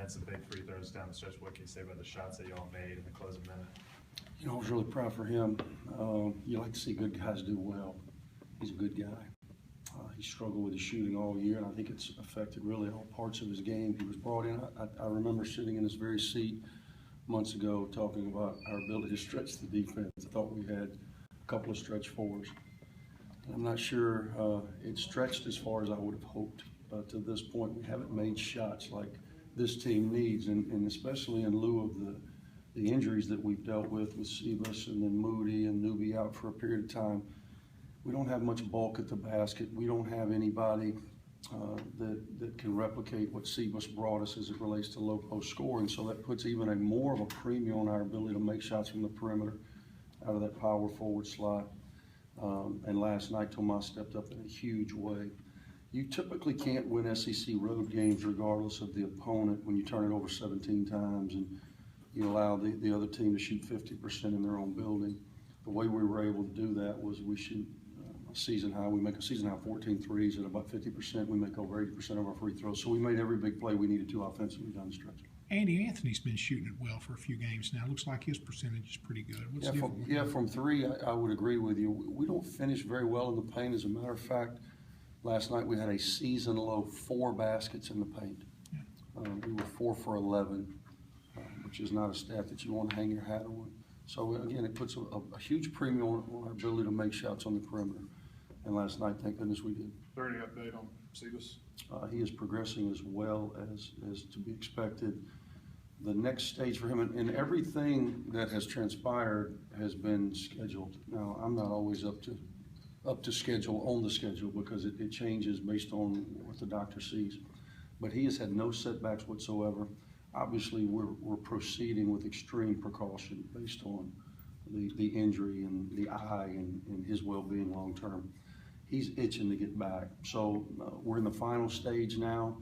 had some big free throws down the stretch. What can you say about the shots that y'all made in the closing minute? You know, I was really proud for him. You like to see good guys do well. He's a good guy. He struggled with his shooting all year, and I think it's affected really all parts of his game. He was brought in. I remember sitting in this very seat months ago talking about our ability to stretch the defense. I thought we had a couple of stretch fours. I'm not sure it stretched as far as I would have hoped. To this point, we haven't made shots like this team needs, and especially in lieu of the injuries that we've dealt with Sebas and then Moody and Newby out for a period of time. We don't have much bulk at the basket. We don't have anybody that can replicate what Sebas brought us as it relates to low post scoring. So that puts even more of a premium on our ability to make shots from the perimeter out of that power forward slot. And last night, Tomas stepped up in a huge way. You typically can't win SEC road games regardless of the opponent when you turn it over 17 times and you allow the other team to shoot 50% in their own building. The way we were able to do that was we shoot a season high. We make a season high 14 threes at about 50%. We make over 80% of our free throws. So we made every big play we needed to offensively down the stretch. Andy Anthony's been shooting it well for a few games now. Looks like his percentage is pretty good. What's from three, I would agree with you. We don't finish very well in the paint. As a matter of fact, last night we had a season low 4 baskets in the paint. Yeah. We were 4 for 11, which is not a stat that you want to hang your hat on. So again, it puts a huge premium on our ability to make shots on the perimeter. And last night, thank goodness we did. Is there any update on Sebas? He is progressing as well as to be expected. The next stage for him, and everything that has transpired has been scheduled. Now, I'm not always up to schedule on the schedule because it changes based on what the doctor sees. But he has had no setbacks whatsoever. Obviously, we're proceeding with extreme precaution based on the injury and the eye and his well-being long term. He's itching to get back. So we're in the final stage now.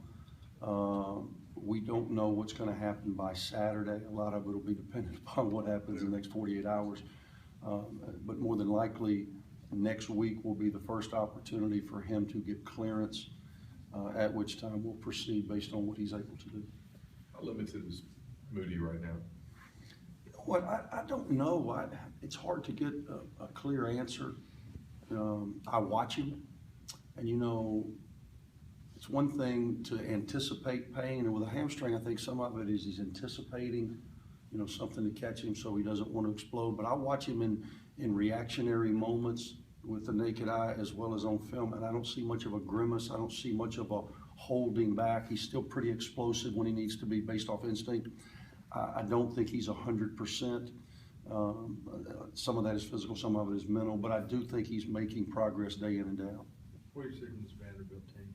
We don't know what's going to happen by Saturday. A lot of it will be dependent upon what happens in the next 48 hours. But more than likely, next week will be the first opportunity for him to get clearance, at which time we'll proceed based on what he's able to do. How limited is Moody right now? You know what? I don't know. It's hard to get a clear answer. I watch him, and you know, it's one thing to anticipate pain, and with a hamstring, I think some of it is he's anticipating, you know, something to catch him so he doesn't want to explode. But I watch him in reactionary moments with the naked eye as well as on film, and I don't see much of a grimace. I don't see much of a holding back. He's still pretty explosive when he needs to be based off instinct. I don't think he's 100%. Some of that is physical, some of it is mental, but I do think he's making progress day in and day out. What are you seeing from this Vanderbilt team?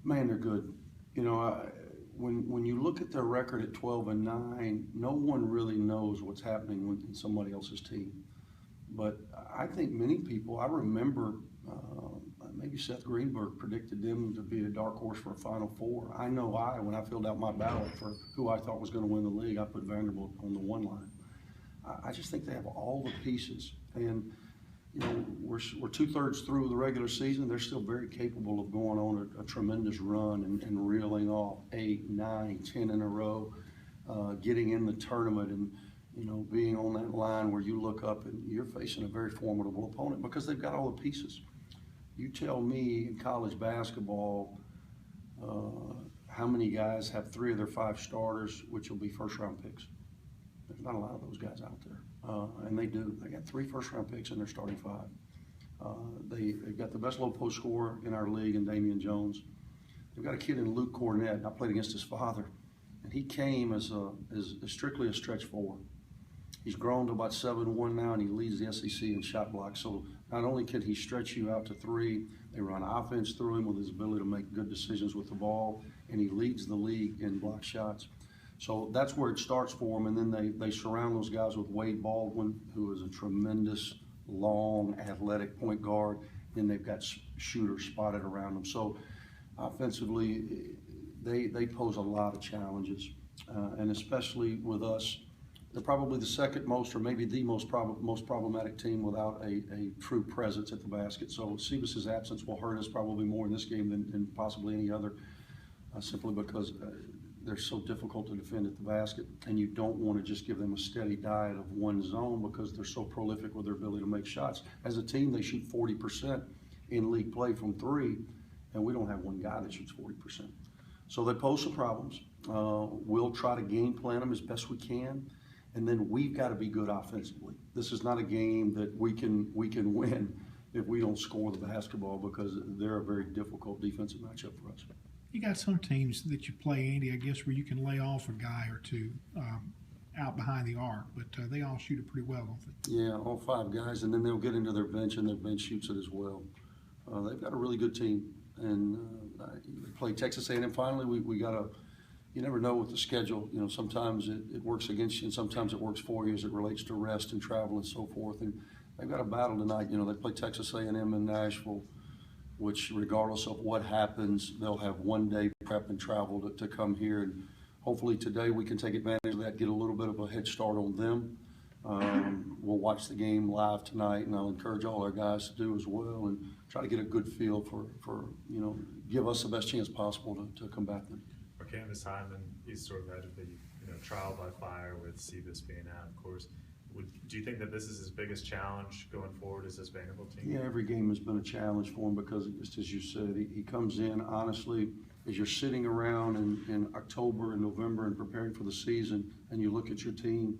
Man, they're good. You know, when you look at their record at 12-9, no one really knows what's happening in somebody else's team. But I think many people, I remember maybe Seth Greenberg predicted them to be a dark horse for a Final Four. I know when I filled out my ballot for who I thought was going to win the league, I put Vanderbilt on the one line. I just think they have all the pieces. And, you know, we're 2/3 through the regular season. They're still very capable of going on a tremendous run and reeling off 8, 9, 10 in a row, getting in the tournament and, you know, being on that line where you look up and you're facing a very formidable opponent because they've got all the pieces. You tell me in college basketball how many guys have 3 of their 5 starters, which will be first-round picks. There's not a lot of those guys out there, and they do. They got 3 first-round picks in their starting 5. They've got the best low-post scorer in our league in Damian Jones. They've got a kid in Luke Cornett. I played against his father, and he came as strictly a stretch 4. He's grown to about 7'1" now, and he leads the SEC in shot blocks. So not only can he stretch you out to 3, they run offense through him with his ability to make good decisions with the ball, and he leads the league in block shots. So that's where it starts for them, and then they surround those guys with Wade Baldwin, who is a tremendous, long, athletic point guard. Then they've got shooters spotted around them. So offensively, they pose a lot of challenges, and especially with us, they're probably the second most, or maybe the most problematic team without a true presence at the basket. So Sebas' absence will hurt us probably more in this game than possibly any other, simply because they're so difficult to defend at the basket, and you don't want to just give them a steady diet of one zone because they're so prolific with their ability to make shots. As a team, they shoot 40% in league play from three, and we don't have one guy that shoots 40%. So they pose some problems. We'll try to game plan them as best we can, and then we've got to be good offensively. This is not a game that we can win if we don't score the basketball, because they're a very difficult defensive matchup for us. You got some teams that you play, Andy, I guess, where you can lay off a guy or two out behind the arc, but they all shoot it pretty well, don't they? Yeah, all five guys, and then they'll get into their bench, and their bench shoots it as well. They've got a really good team, and they play Texas A&M finally. We got to, you never know with the schedule. You know, sometimes it works against you, and sometimes it works for you as it relates to rest and travel and so forth. And they've got a battle tonight. You know, they play Texas A&M in Nashville, which regardless of what happens, they'll have 1 day prep and travel to come here. And hopefully today we can take advantage of that, get a little bit of a head start on them. We'll watch the game live tonight, and I'll encourage all our guys to do as well, and try to get a good feel for you know, give us the best chance possible to combat them. For Candace Hyman, he's sort of had the trial by fire with Sebas being out, of course. Do you think that this is his biggest challenge going forward as this Vanderbilt team? Yeah, every game has been a challenge for him because, just as you said, he comes in, honestly, as you're sitting around in October and November and preparing for the season, and you look at your team,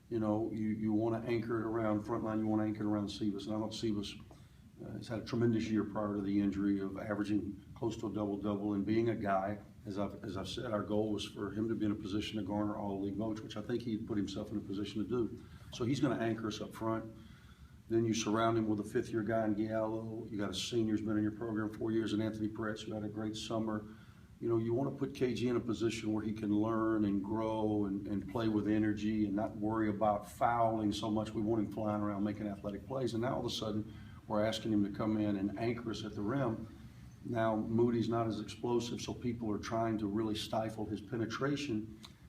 you know, you want to anchor it around frontline, you want to anchor it around Sebas. And I thought Sebas has had a tremendous year prior to the injury of averaging close to a double-double and being a guy. As I've said, our goal was for him to be in a position to garner all league votes, which I think he put himself in a position to do. So he's going to anchor us up front. Then you surround him with a fifth-year guy in Giallo. You got a senior who's been in your program 4 years, and Anthony Perez, who had a great summer. You know, you want to put KG in a position where he can learn and grow and play with energy and not worry about fouling so much. We want him flying around making athletic plays. And now all of a sudden, we're asking him to come in and anchor us at the rim. Now Moody's not as explosive, so people are trying to really stifle his penetration,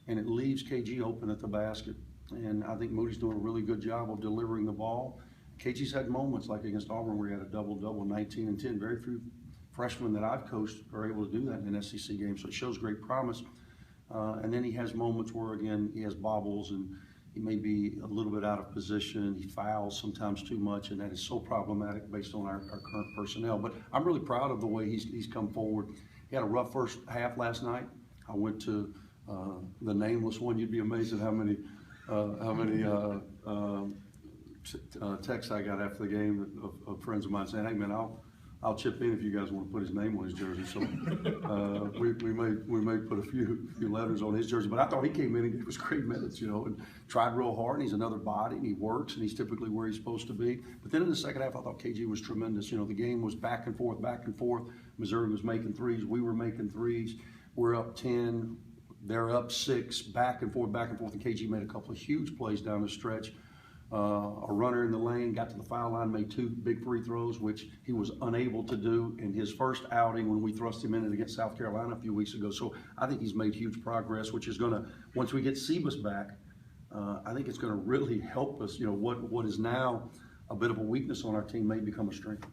and it leaves KG open at the basket. And I think Moody's doing a really good job of delivering the ball. KG's had moments like against Auburn where he had a double-double, 19 and 10. Very few freshmen that I've coached are able to do that in an SEC game, so it shows great promise. And then he has moments where, again, he has bobbles and he may be a little bit out of position. He fouls sometimes too much, and that is so problematic based on our current personnel. But I'm really proud of the way he's come forward. He had a rough first half last night. I went to the nameless one. You'd be amazed at how many texts I got after the game of friends of mine saying, "Hey man, I'll chip in if you guys want to put his name on his jersey." So we may put a few letters on his jersey. But I thought he came in and gave us great minutes, you know, and tried real hard. And he's another body, and he works, and he's typically where he's supposed to be. But then in the second half, I thought KG was tremendous. You know, the game was back and forth, back and forth. Missouri was making threes. We were making threes. We're up 10. They're up 6, back and forth, and KG made a couple of huge plays down the stretch. A runner in the lane, got to the foul line, made 2 big free throws, which he was unable to do in his first outing when we thrust him in it against South Carolina a few weeks ago. So I think he's made huge progress, which is going to, once we get Sebas back, I think it's going to really help us. You know, what is now a bit of a weakness on our team may become a strength.